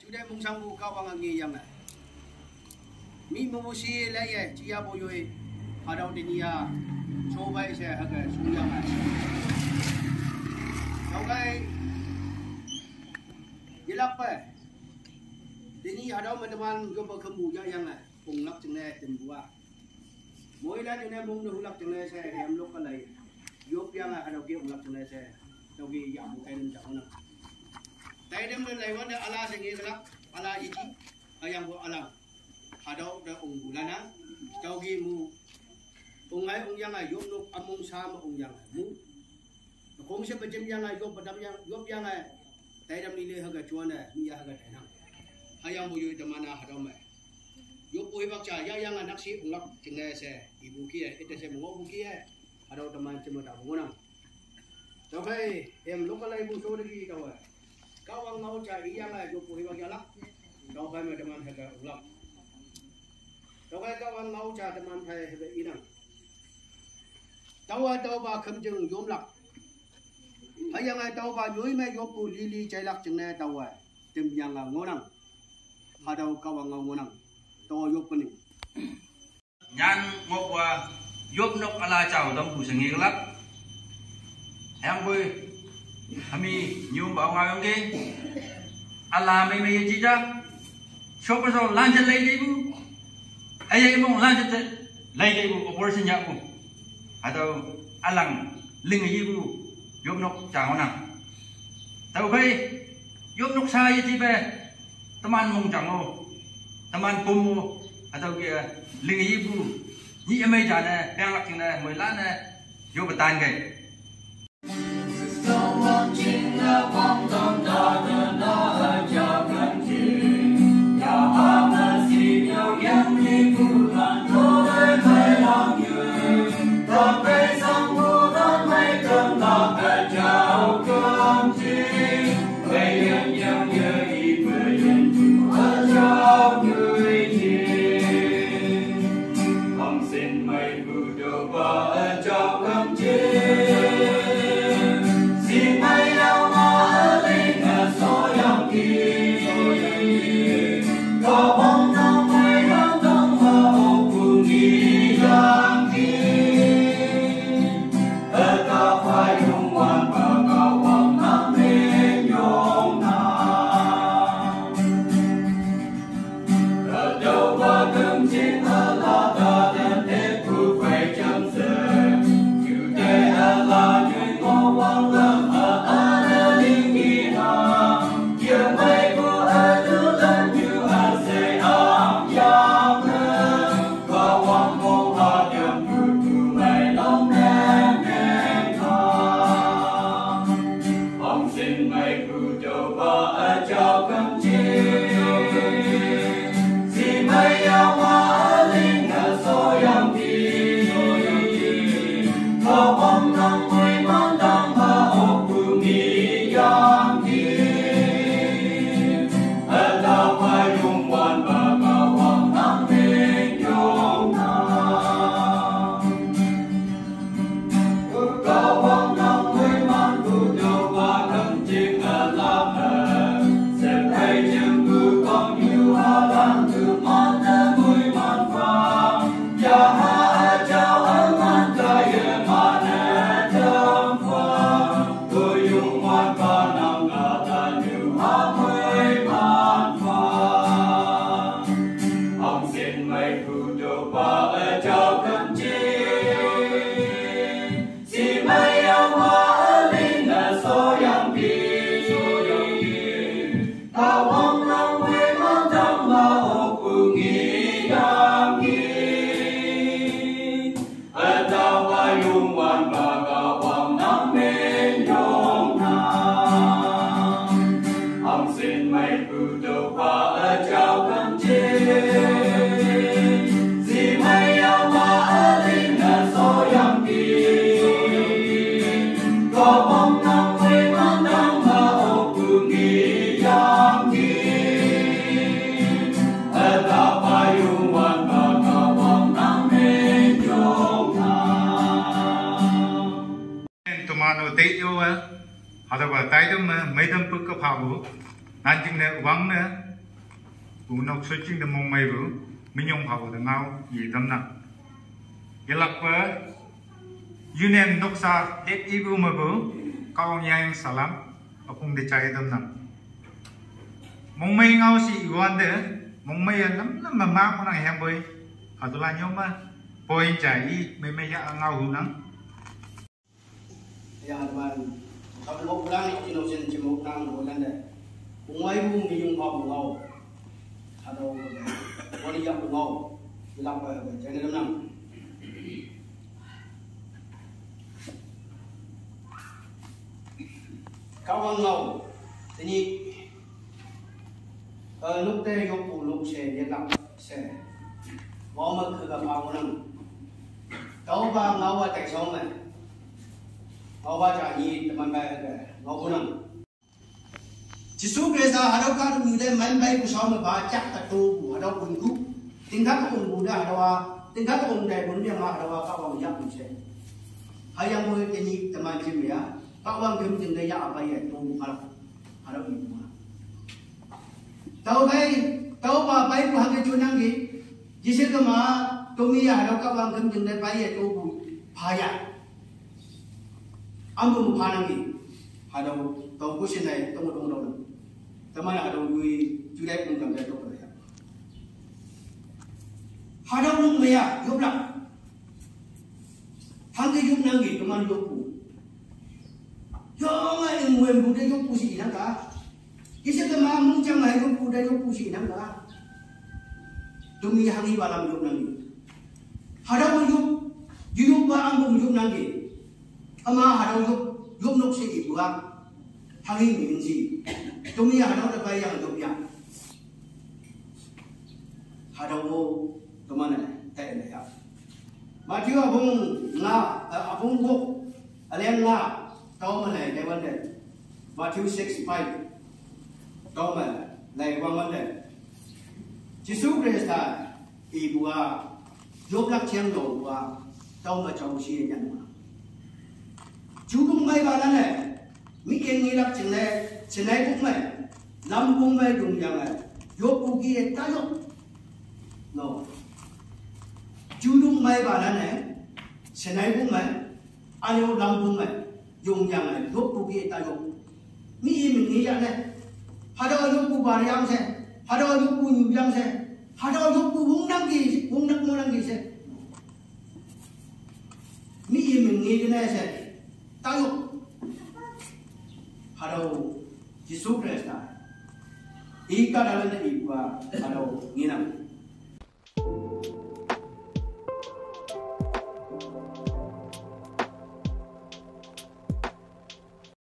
Sudah mungsang buka wangang yang na. Mi memusi lagi cia boyoi ada dunia coba saya agak suyang. Oke, ilapa. Dini ada teman jumpa kemuja yang na punglak cengai tembuah. Moilah cengai mung dahulak cengai saya hemlok kalai. Yop yang ada dia punglak cengai saya. Tapi yang bukan macam mana. Tapi dia melawan dia Allah sendiri kelak Allah iji yang buat alam. Ada unggulan tau gi mu ungai yang ayub nuk amung sama yang mu kong se pecem yang ayub padam yang yop yang tai dam nilai harga cuan mi harga tenang ayang buyu temana hadam yop oi bakca ya yang anak si ungap cengai se ibu ki itu se mengo ki ada teman cuma tak mengonang tapi em lokal ibu so lagi kau ang mau cari yang yop oi bakca lah kau kan teman harga ulap. Đâu cái các bạn nấu trà teman thầy về ý năng. Tao bà khâm chừng yếm lặc. Hay yang ai tao bà dưới mấy yếm bù li chạy lặc chừng này tao tìm yang là ngô năng. Hà đâu các bạn ngô năng. Tao yếm bên này. Nhan ngô qua yếm nóc ala chào đông bù sừng lắc. Em bơi. Hami nhung bảo ngài ông kia. Ala mấy gì cha. Shop rồi lan chân lấy đi bu. Ayah imong lanjut lagi ibu operasi nyaku atau alang ling ibu yop nok cangonang tahu kai yop nok saya tiba teman mong cango teman kumu atau kia ling ibu ni amai jana yang lak kena mulana yop betan kai Ada ba tay dum mấy dum puk ka phabu nan jing ne wang ne bù nọc soi chinh đâm mông mây bù mình nhung phao đằng ngao gì đâm nặng cái lạc bờ yunem nọc sa hết ibu mà bù cao nhang salam apung de chai đâm nặng mông mây ngao si iwan de mông mây lắm lắm mà má con này em bơi ở tôi là nhau mà bơi chạy mấy mấy ya ngao hùng nắng ya man kalau mau pulang ni kita nak cuma pulang bulan dah umai pun minum apa ngau atau boleh yang ngau bilang apa jangan dalam kawan ngau ini lúc đây có phụ lúc xe liên lạc xe có mà cứ gặp áo năng tàu ba ngau và tại sao mà ngau ba trả gì teman baik ngau pun năng chỉ số cái sao hạt đậu cá được đây máy bay của sao mà ba chắc cả tu hạt đậu bún cút tiếng khác có bún đây hạt đậu tiếng khác có bún đây bún yang hạt đậu các bạn giáp bún xe hay yang boleh jadi teman cim ya các bạn kiếm từng đây apa ya tu hạt đậu bún tau ba pai ku hang chunang gi jise ka ma tomi ya halo ka bang kem jeng dai pai ya to bu phaya ambu mu phanang gi halo to ku sin nai to mo dong tama na halo wi chu dai pung kam dai to ka ya halo lung me ya yup la hang gi yup nang gi kaman yup ku yo nga ing wen bu de yup ku si na ka Kisah kemana muncang hai yup kuda yup kusi nang lah, demi hangi balam yup nangi. Hadau yup ba ambung yup nangi, ama hadau yup nok si ibu hangi minsi, demi hadau dapat yang yup ya. Hadau kemana? Tak ada ya. Maju abung buk, alian nga, tahu mana? Dewan deh. Matthew 6:5. Đó mà này quan vấn đề chỉ số Christ thì bùa giúp lắc chiang đồ bùa đâu mà châu xia nhận mà chú cũng may bà đó này mấy cái nghĩ lắc chừng này cũng mày làm cũng mày dùng rằng này giúp cũng kia ta giúp no chú cũng may bà đó này chừng này cũng mày anh yêu làm cũng mày dùng rằng này giúp cũng kia ta giúp mấy mình nghĩ rằng này Hadau yupu bariam se, hadau yupu nyubiam se, hadau yupu bung nak mo nanggi se. Mi mình nghĩ cái này se, tahu hadau Yesus Kristus. Ika dalam ibu hadau nginam.